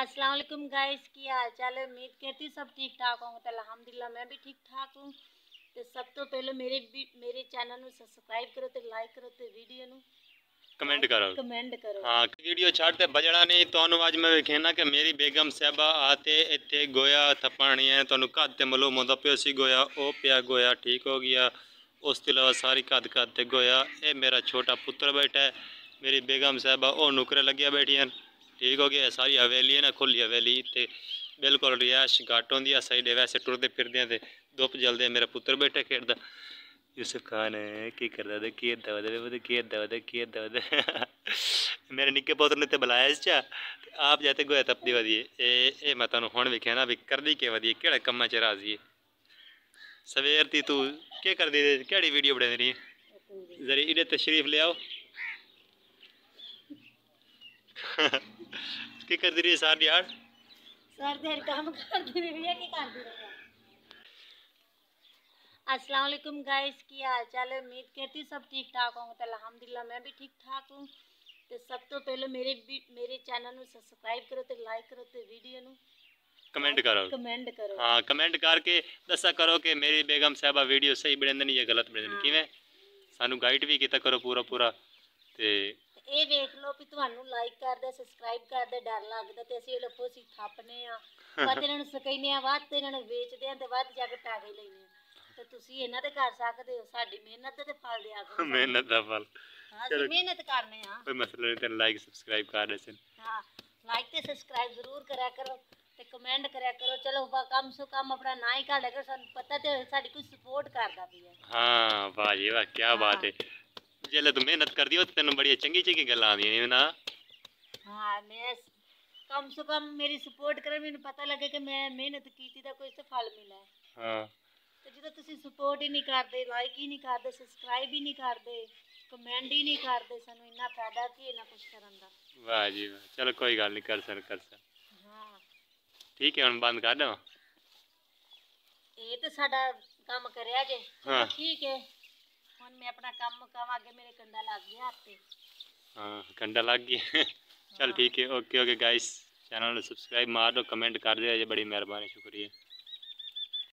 अस्सलाम वालेकुम गाइस, की हाल चाल है। उम्मीद करती हूँ सब ठीक ठाक होंगे। तो अल्हम्दुलिल्लाह मैं भी ठीक ठाक हूँ। तो सब तो पहले मेरे चैनल ਨੂੰ सब्सक्राइब करो तो लाइक करो तो वीडियो ਨੂੰ कमेंट करो। हाँ वीडियो छाड़ते बजड़ा नहीं तो आज मैं वेखना कि मेरी बेगम साहबा आते इतने गोया थप्पणी है तो घद ते मालूम होता पियो सी गोया वो पिया गोया ठीक हो गया। उस तो इलावा सारी घद ते गोया। ये मेरा छोटा पुत्र बैठा है, मेरी बेगम साहबा वो नुकरे लगिया बैठिया ठीक हो गया। सारी हवेली है ना खुली हवेली ते बिल्कुल रिहायश घट होंगी। साइड वैसे टुरते फिरदे तो धुप जलते मेरा पुत्र बैठा खेड़ता। यूसुफ खान की करदा ते की दवदे मेरे निक्के पुत्र ने तो बुलाया चा आप जाते गोया तपदी वधिए ए मैं तुहानू हुण वेख्या ना भी करदी के वधिए केड़े कम्मा च राजी है। सवेर दी तू के करदी केड़ी वीडियो बनाई रही जरी इधर तशरीफ ले आओ की करदी रही सारी यार सर देर काम करदी रही है की करदी रही है। अस्सलाम वालेकुम गाइस, की हाल चाल है। उम्मीद करती हूँ सब ठीक ठाक होंगे। तो अल्हम्दुलिल्लाह मैं भी ठीक ठाक हूँ। तो सब तो पहले मेरे चैनल ਨੂੰ सब्सक्राइब करो तो लाइक करो तो वीडियो ਨੂੰ कमेंट करो। हाँ कमेंट करके दसा करो कि मेरी बेगम साहबा वीडियो सही बने या गलत बने किवें सानू गाइड भी किया करो पूरा ते ਇਹ ਵੇਖ ਲਓ ਵੀ ਤੁਹਾਨੂੰ ਲਾਈਕ ਕਰਦੇ ਸਬਸਕ੍ਰਾਈਬ ਕਰਦੇ ਡਰ ਲੱਗਦਾ ਤੇ ਅਸੀਂ ਇਹ ਲੋਕੋ ਅਸੀਂ ਥਾਪਨੇ ਆ ਵੱਧ ਇਹਨਾਂ ਨੂੰ ਸਕੈਨੇ ਆ ਵੱਧ ਇਹਨਾਂ ਨੂੰ ਵੇਚਦੇ ਆ ਤੇ ਵੱਧ ਜਾ ਕੇ ਪੈਸੇ ਲੈਨੇ ਆ। ਤੇ ਤੁਸੀਂ ਇਹਨਾਂ ਤੇ ਕਰ ਸਕਦੇ ਹੋ। ਸਾਡੀ ਮਿਹਨਤ ਤੇ ਫਲ ਦਿਆ ਕਰੋ। ਮਿਹਨਤ ਦਾ ਫਲ ਹਾਂ ਅਸੀਂ ਮਿਹਨਤ ਕਰਨੇ ਆ ਕੋਈ ਮਸਲਾ ਨਹੀਂ। ਤੇ ਲਾਈਕ ਸਬਸਕ੍ਰਾਈਬ ਕਰ ਦੇ ਸਨ। ਹਾਂ ਲਾਈਕ ਤੇ ਸਬਸਕ੍ਰਾਈਬ ਜ਼ਰੂਰ ਕਰਿਆ ਕਰੋ ਤੇ ਕਮੈਂਟ ਕਰਿਆ ਕਰੋ। ਚਲੋ ਕਮ ਸੋ ਕਮ ਆਪਣਾ ਨਾਂ ਹੀ ਕਰ ਲਿਆ ਸਾਨੂੰ ਪਤਾ ਤੇ ਸਾਡੀ ਕੋਈ ਸਪੋਰਟ ਕਰਦਾ ਵੀ ਹੈ। हाँ वाह जी वाह क्या बात है। जेल्लै तू मेहनत करदी हो तेन बड़ी चंगी गल्लां आंदियां ना। हाँ मैं कम से कम मेरी सपोर्ट करे मैंने पता लगे कि मैं मेहनत की तो कोई तो फल मिला है। हाँ तो जो तुसी सपोर्ट ही नहीं करते लाइक ही नहीं करते सब्सक्राइब ही नहीं करते कमेंट ही नहीं करते सानू इन्ना फायदा की इन्ना कुछ करन दा। वाह जी वाह चलो कोई गल नहीं कर सर। हाँ ठीक है हम बंद कर दो। ये तो साडा काम करया जे। हाँ ठीक है हुन मैं अपना काम मुकावां आगे मेरे कंडा लग गया हाथ। हाँ कंडा लग गया चल ठीक है ओके गाइस चैनल सब्सक्राइब मार दो कमेंट कर दिया बड़ी मेहरबानी शुक्रिया।